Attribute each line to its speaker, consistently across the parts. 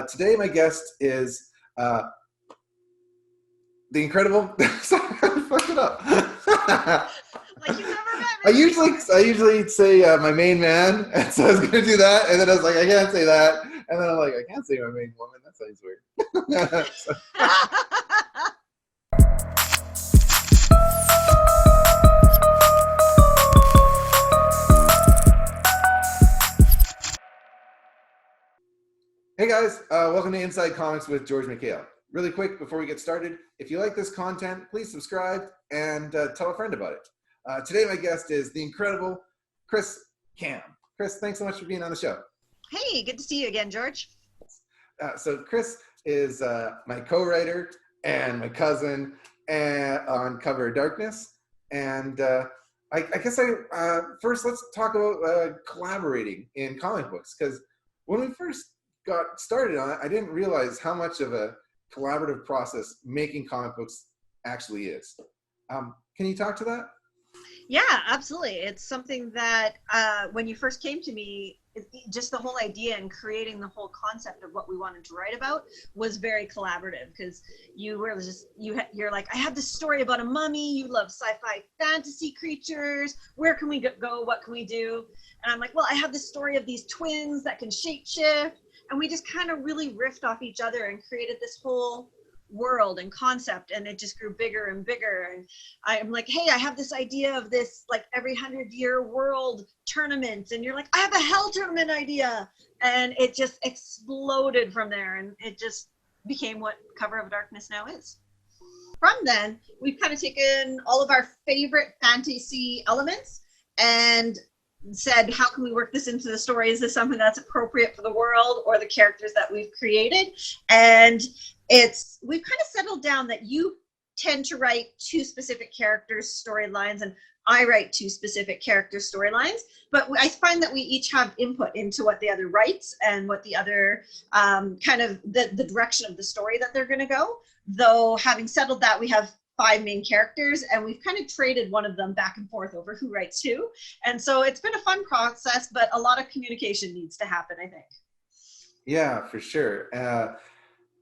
Speaker 1: Today, my guest is the incredible. Sorry, I fucked it up.
Speaker 2: Like you've never met
Speaker 1: I
Speaker 2: me.
Speaker 1: usually say my main man, and so I was gonna do that, and then I was like, I can't say that, and then I'm like, I can't say my main woman. That sounds weird. Hey guys, welcome to Inside Comics with George McHale. Really quick before we get started, if you like this content, please subscribe and tell a friend about it. Today my guest is the incredible Chris Cam. Chris, thanks so much for being on the show.
Speaker 2: Hey, good to see you again, George.
Speaker 1: So Chris is my co-writer and my cousin on Cover of Darkness. And I guess first let's talk about collaborating in comic books, because when we first got started on it, I didn't realize how much of a collaborative process making comic books actually is. Can you talk to that?
Speaker 2: Yeah, absolutely. It's something that when you first came to me, just the whole idea and creating the whole concept of what we wanted to write about was very collaborative, because you were just you're like, I have this story about a mummy. You love sci-fi fantasy creatures. Where can we go? What can we do? And I'm like, well, I have this story of these twins that can shapeshift. And we just kind of really riffed off each other and created this whole world and concept, and it just grew bigger and bigger. And I'm like, hey, I have this idea of this like every 100-year world tournament, and you're like, I have a hell tournament idea, and it just exploded from there, and it just became what Cover of Darkness now is. From then, we've kind of taken all of our favorite fantasy elements and said, how can we work this into the story? Is this something that's appropriate for the world or the characters that we've created? And we've kind of settled down that you tend to write two specific characters' storylines, and I write two specific character storylines, but I find that we each have input into what the other writes and what the other kind of the direction of the story that they're going to go. Though having settled that, we have 5 main characters, and we've kind of traded one of them back and forth over who writes who. And so it's been a fun process, but a lot of communication needs to happen, I think.
Speaker 1: Yeah, for sure.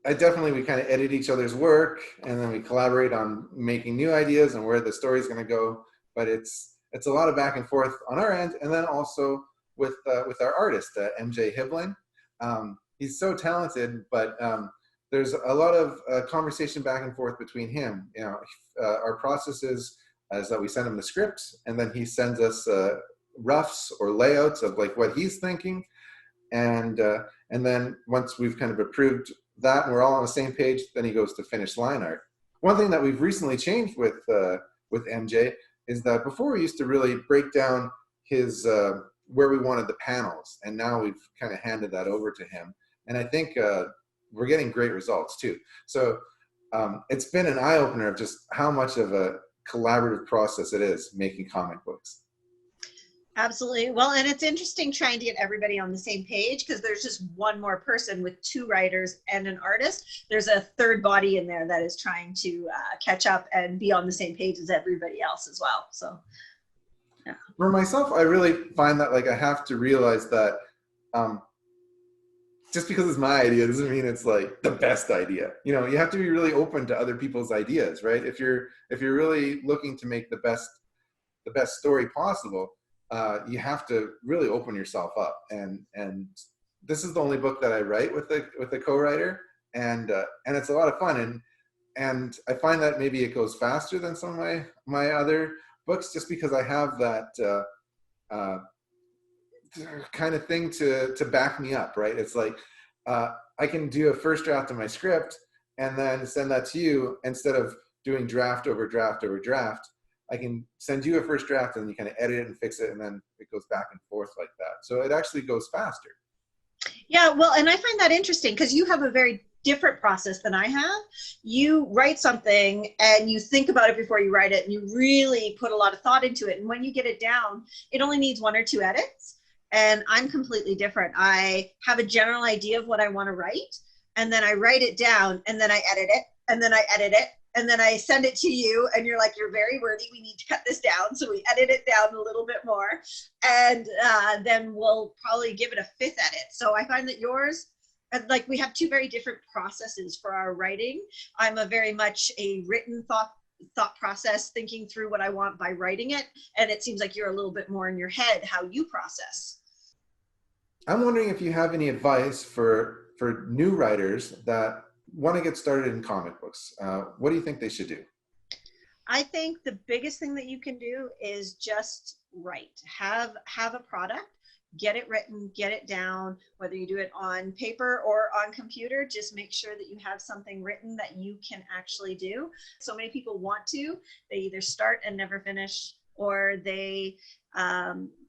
Speaker 1: We kind of edit each other's work, and then we collaborate on making new ideas and where the story's going to go. But it's a lot of back and forth on our end, and then also with our artist, MJ Hiblin. He's so talented, but there's a lot of conversation back and forth between him. You know, our process is that we send him the script, and then he sends us roughs or layouts of like what he's thinking, and then once we've kind of approved that and we're all on the same page, then he goes to finish line art. One thing that we've recently changed with MJ is that before we used to really break down his where we wanted the panels, and now we've kind of handed that over to him, and I think we're getting great results too. So it's been an eye-opener of just how much of a collaborative process it is making comic books.
Speaker 2: Absolutely. Well, and it's interesting trying to get everybody on the same page, because there's just one more person with 2 writers and an artist. There's a third body in there that is trying to catch up and be on the same page as everybody else as well. So, yeah.
Speaker 1: For myself, I really find that like I have to realize that just because it's my idea doesn't mean it's like the best idea. You know, you have to be really open to other people's ideas, right? If you're really looking to make the best story possible, you have to really open yourself up. And this is the only book that I write with a co-writer, and it's a lot of fun. And I find that maybe it goes faster than some of my other books, just because I have that kind of thing to back me up, right? It's like I can do a first draft of my script and then send that to you instead of doing draft over draft over draft. I can send you a first draft and you kind of edit it and fix it, and then it goes back and forth like that. So it actually goes faster.
Speaker 2: Yeah, well, and I find that interesting because you have a very different process than I have. You write something and you think about it before you write it, and you really put a lot of thought into it. And when you get it down, it only needs 1 or 2 edits. And I'm completely different. I have a general idea of what I want to write, and then I write it down, and then I edit it, and then I edit it, and then I send it to you, and you're like, you're very wordy, we need to cut this down. So we edit it down a little bit more, and then we'll probably give it a 5th edit. So I find that yours, like we have two very different processes for our writing. I'm a very much a written thought process, thinking through what I want by writing it, and it seems like you're a little bit more in your head how you process.
Speaker 1: I'm wondering if you have any advice for new writers that want to get started in comic books. What do you think they should do?
Speaker 2: I think the biggest thing that you can do is just write. Have a product, get it written, get it down, whether you do it on paper or on computer, just make sure that you have something written that you can actually do. So many people want to, they either start and never finish, or they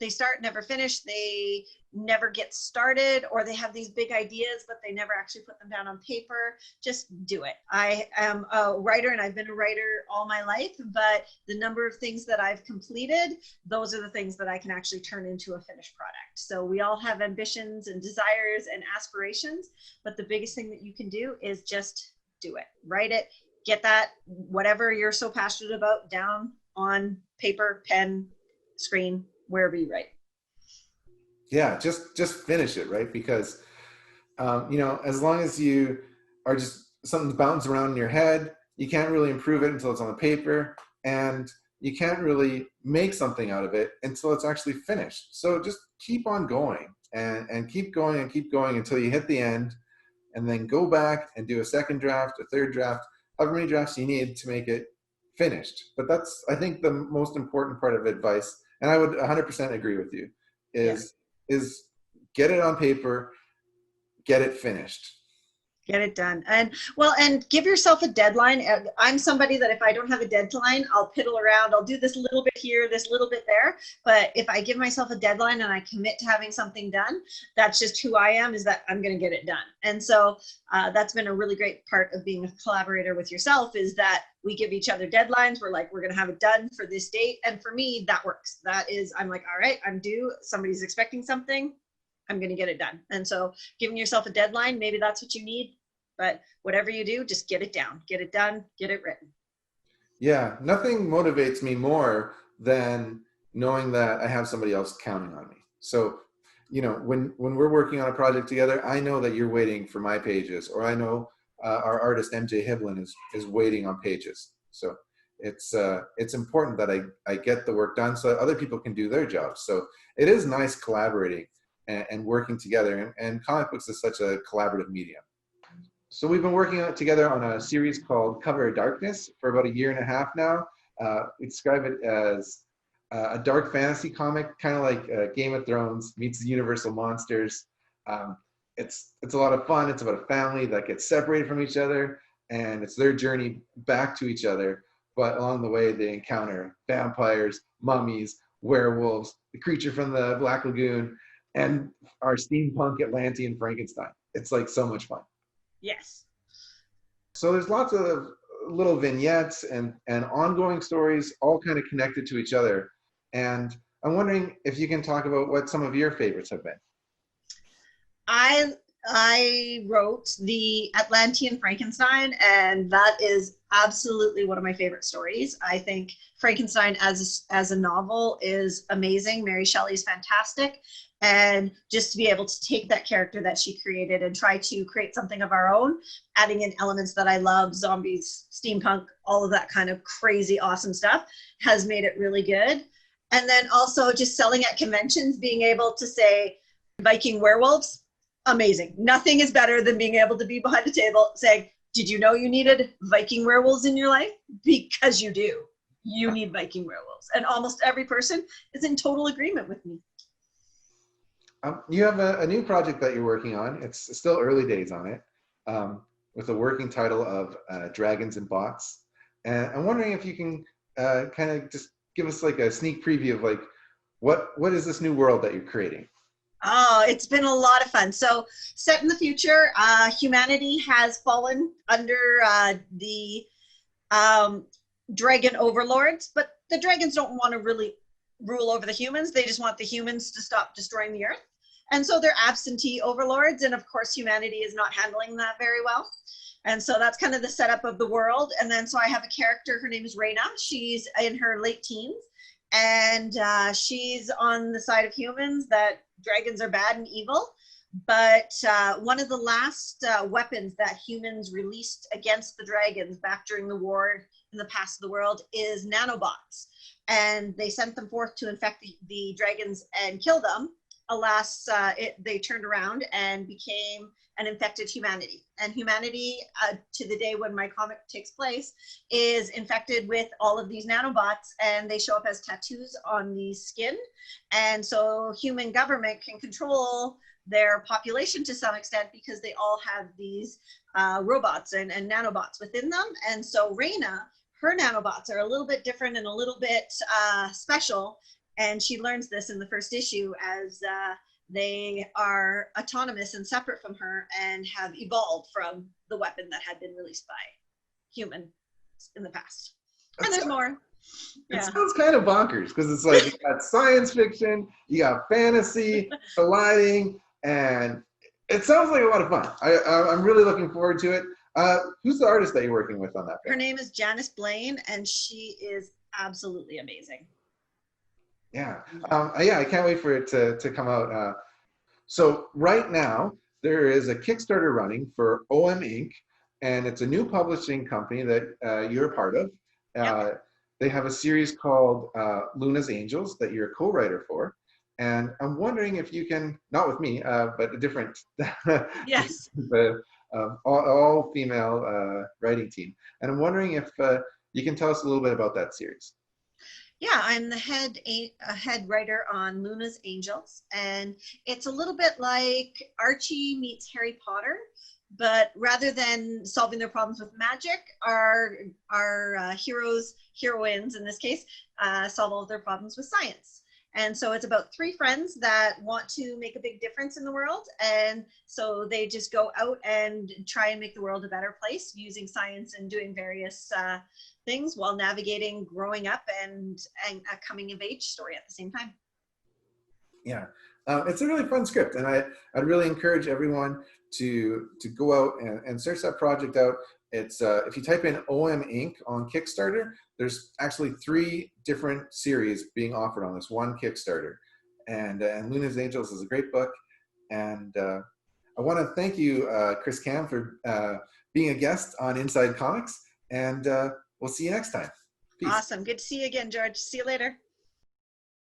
Speaker 2: start, never finish, they never get started, or they have these big ideas, but they never actually put them down on paper. Just do it. I am a writer and I've been a writer all my life, but the number of things that I've completed, those are the things that I can actually turn into a finished product. So we all have ambitions and desires and aspirations, but the biggest thing that you can do is just do it. Write it, get that, whatever you're so passionate about, down on paper, pen, screen, wherever you write.
Speaker 1: Yeah, just finish it, right? Because as long as you are just something's bouncing around in your head, you can't really improve it until it's on the paper, and you can't really make something out of it until it's actually finished. So just keep on going and keep going and keep going until you hit the end, and then go back and do a second draft, a third draft, however many drafts you need to make it finished. But that's, I think, the most important part of advice, and I would 100% agree with you,
Speaker 2: Yeah.
Speaker 1: is get it on paper, get it finished.
Speaker 2: Get it done. And give yourself a deadline. I'm somebody that if I don't have a deadline, I'll piddle around. I'll do this little bit here, this little bit there. But if I give myself a deadline and I commit to having something done, that's just who I am, is that I'm going to get it done. And so that's been a really great part of being a collaborator with yourself, is that we give each other deadlines. We're like, we're going to have it done for this date. And for me, that works. That is, I'm like, all right, I'm due. Somebody's expecting something. I'm going to get it done. And so giving yourself a deadline, maybe that's what you need, but whatever you do, just get it down, get it done, get it written.
Speaker 1: Yeah, nothing motivates me more than knowing that I have somebody else counting on me. So, when we're working on a project together, I know that you're waiting for my pages, or I know our artist MJ Hiblin is waiting on pages. So it's important that I get the work done so that other people can do their jobs. So it is nice collaborating and working together, and comic books is such a collaborative medium. So we've been working together on a series called Cover of Darkness for about 1.5 years now. We describe it as a dark fantasy comic, kind of like Game of Thrones meets the Universal Monsters. It's a lot of fun. It's about a family that gets separated from each other, and it's their journey back to each other. But along the way, they encounter vampires, mummies, werewolves, the creature from the Black Lagoon, and our steampunk Atlantean Frankenstein. It's like so much fun.
Speaker 2: Yes.
Speaker 1: So there's lots of little vignettes and ongoing stories, all kind of connected to each other. And I'm wondering if you can talk about what some of your favorites have been.
Speaker 2: I wrote the Atlantean Frankenstein, and that is absolutely one of my favorite stories. I think Frankenstein as a novel is amazing. Mary Shelley's fantastic. And just to be able to take that character that she created and try to create something of our own, adding in elements that I love, zombies, steampunk, all of that kind of crazy, awesome stuff, has made it really good. And then also just selling at conventions, being able to say Viking werewolves, amazing. Nothing is better than being able to be behind a table saying, did you know you needed Viking werewolves in your life? Because you do. You need Viking werewolves. And almost every person is in total agreement with me.
Speaker 1: You have a new project that you're working on. It's still early days on it, with a working title of Dragons and Bots. And I'm wondering if you can kind of just give us like a sneak preview of like, what is this new world that you're creating?
Speaker 2: Oh, it's been a lot of fun. So set in the future, humanity has fallen under the dragon overlords, but the dragons don't want to really rule over the humans. They just want the humans to stop destroying the earth. And so they're absentee overlords. And of course, humanity is not handling that very well. And so that's kind of the setup of the world. And then so I have a character, her name is Reyna. She's in her late teens. And she's on the side of humans that dragons are bad and evil. But one of the last weapons that humans released against the dragons back during the war in the past of the world is nanobots. And they sent them forth to infect the dragons and kill them. Alas, they turned around and became an infected humanity. And humanity, to the day when my comic takes place, is infected with all of these nanobots, and they show up as tattoos on the skin. And so human government can control their population to some extent because they all have these robots and nanobots within them. And so Reina, her nanobots are a little bit different and a little bit special. And she learns this in the first issue as they are autonomous and separate from her and have evolved from the weapon that had been released by humans in the past. And there's more.
Speaker 1: It sounds kind of bonkers because it's like you got science fiction, you got fantasy colliding, and it sounds like a lot of fun. I'm really looking forward to it. Who's the artist that you're working with on that?
Speaker 2: Her name is Janice Blaine, and she is absolutely amazing.
Speaker 1: Yeah, I can't wait for it to come out. So right now, there is a Kickstarter running for OM Inc., and it's a new publishing company that you're a part of.
Speaker 2: Yep.
Speaker 1: They have a series called Luna's Angels that you're a co-writer for. And I'm wondering if you can, not with me, but a different,
Speaker 2: yes,
Speaker 1: all female writing team. And I'm wondering if you can tell us a little bit about that series.
Speaker 2: Yeah, I'm the head writer on Luna's Angels, and it's a little bit like Archie meets Harry Potter, but rather than solving their problems with magic, our heroines in this case, solve all of their problems with science. And so it's about three friends that want to make a big difference in the world. And so they just go out and try and make the world a better place using science and doing various things while navigating growing up and a coming of age story at the same time.
Speaker 1: Yeah, it's a really fun script. And I'd really encourage everyone to go out and search that project out. It's if you type in OM Inc. on Kickstarter, there's actually 3 different series being offered on this one Kickstarter. And Luna's Angels is a great book. And I want to thank you, Chris Cam, for being a guest on Inside Comics. And we'll see you next time.
Speaker 2: Peace. Awesome. Good to see you again, George. See you later.